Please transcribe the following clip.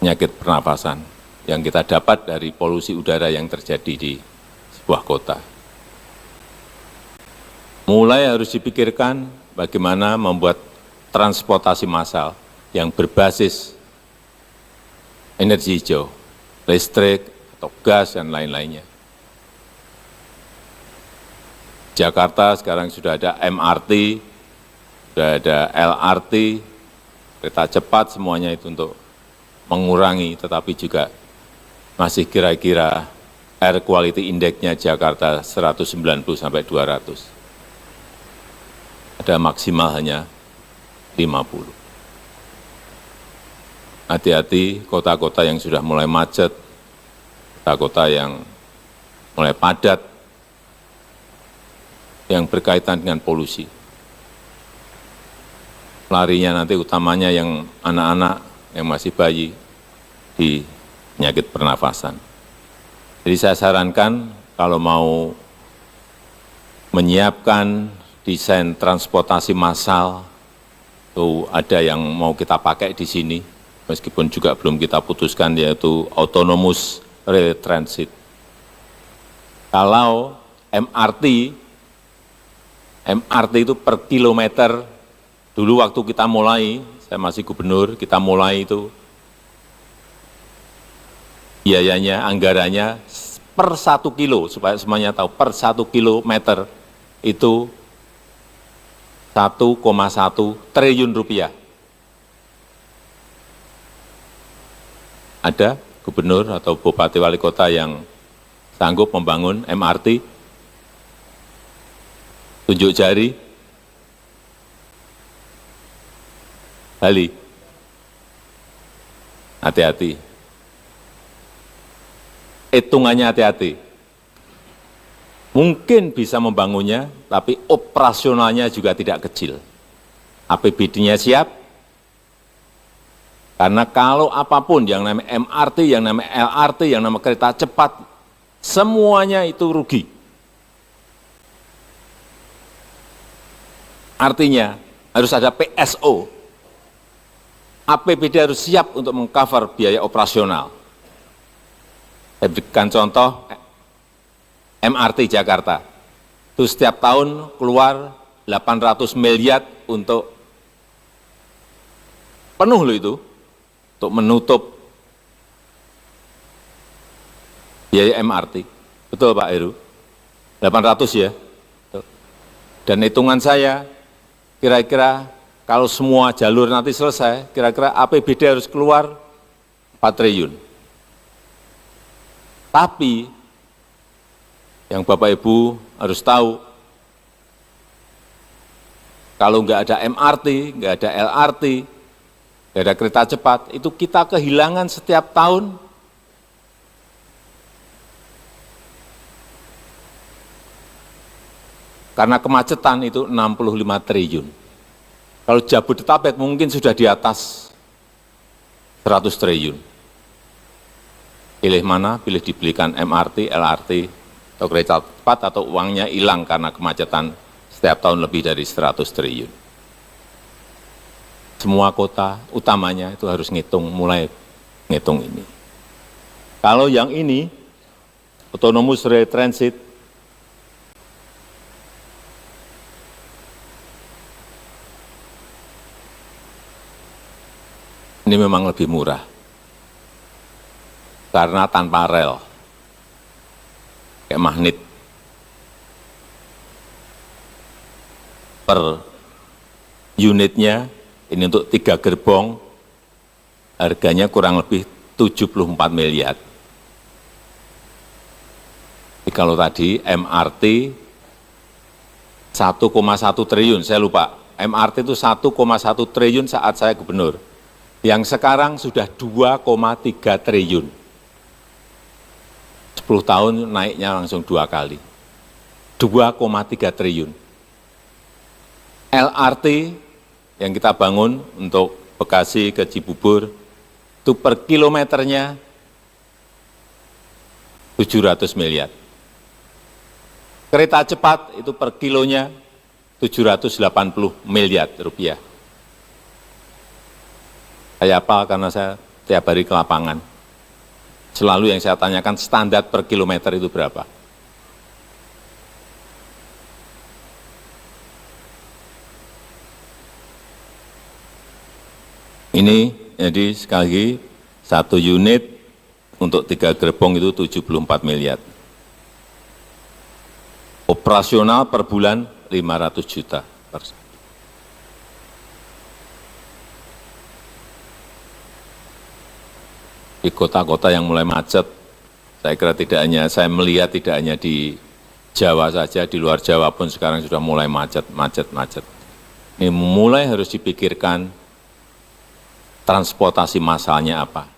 penyakit pernafasan yang kita dapat dari polusi udara yang terjadi di sebuah kota. Mulai harus dipikirkan bagaimana membuat transportasi massal yang berbasis energi hijau, listrik, atau gas, dan lain-lainnya. Jakarta sekarang sudah ada MRT, sudah ada LRT, kereta cepat, semuanya itu untuk mengurangi, tetapi juga masih kira-kira air quality index-nya Jakarta 190 sampai 200. Ada maksimal hanya 50. Hati-hati kota-kota yang sudah mulai macet, kota-kota yang mulai padat, yang berkaitan dengan polusi. Larinya nanti utamanya yang anak-anak, yang masih bayi, di penyakit pernafasan. Jadi saya sarankan kalau mau menyiapkan desain transportasi massal, itu ada yang mau kita pakai di sini, meskipun juga belum kita putuskan, yaitu autonomous rail transit. Kalau MRT itu per kilometer, dulu waktu kita mulai, saya masih gubernur, kita mulai itu biayanya, anggarannya per 1 kilo, supaya semuanya tahu, per 1 kilometer itu 1,1 triliun rupiah. Ada gubernur atau bupati wali kota yang sanggup membangun MRT? Tunjuk jari. Bali. Hati-hati. Hitungannya hati-hati. Mungkin bisa membangunnya, tapi operasionalnya juga tidak kecil. APBD-nya siap? Karena kalau apapun yang namanya MRT, yang namanya LRT, yang namanya kereta cepat, semuanya itu rugi. Artinya harus ada PSO. APBD harus siap untuk mengcover biaya operasional. Saya berikan contoh MRT Jakarta. Itu setiap tahun keluar 800 miliar untuk penuh loh itu, untuk menutup biaya MRT. Betul Pak Heru? 800 ya? Dan hitungan saya, kira-kira kalau semua jalur nanti selesai, kira-kira APBD harus keluar 4 triliun. Tapi yang Bapak Ibu harus tahu, kalau nggak ada MRT, nggak ada LRT, nggak ada kereta cepat, itu kita kehilangan setiap tahun karena kemacetan itu 65 triliun. Kalau Jabodetabek mungkin sudah di atas 100 triliun. Pilih mana? Pilih dibelikan MRT, LRT, atau kereta cepat, atau uangnya hilang karena kemacetan setiap tahun lebih dari 100 triliun. Semua kota utamanya itu harus mulai ngitung ini. Kalau yang ini, autonomous rail transit, ini memang lebih murah. Karena tanpa rel, kayak magnet. Per unitnya, ini untuk 3 gerbong, harganya kurang lebih 74 miliar. Jadi kalau tadi MRT 1,1 triliun, saya lupa, MRT itu 1,1 triliun saat saya gubernur. Yang sekarang sudah 2,3 triliun. 10 tahun naiknya langsung 2 kali. 2,3 triliun. LRT yang kita bangun untuk Bekasi ke Cibubur, itu per kilometernya 700 miliar. Kereta cepat itu per kilonya 780 miliar rupiah. Saya hafal karena saya tiap hari ke lapangan. Selalu yang saya tanyakan standar per kilometer itu berapa. Ini jadi sekali lagi satu unit untuk 3 gerbong itu 74 miliar. Operasional per bulan 500 juta. Di kota-kota yang mulai macet, saya kira tidak hanya, saya melihat tidak hanya di Jawa saja, di luar Jawa pun sekarang sudah mulai macet. Ini mulai harus dipikirkan transportasi massalnya apa.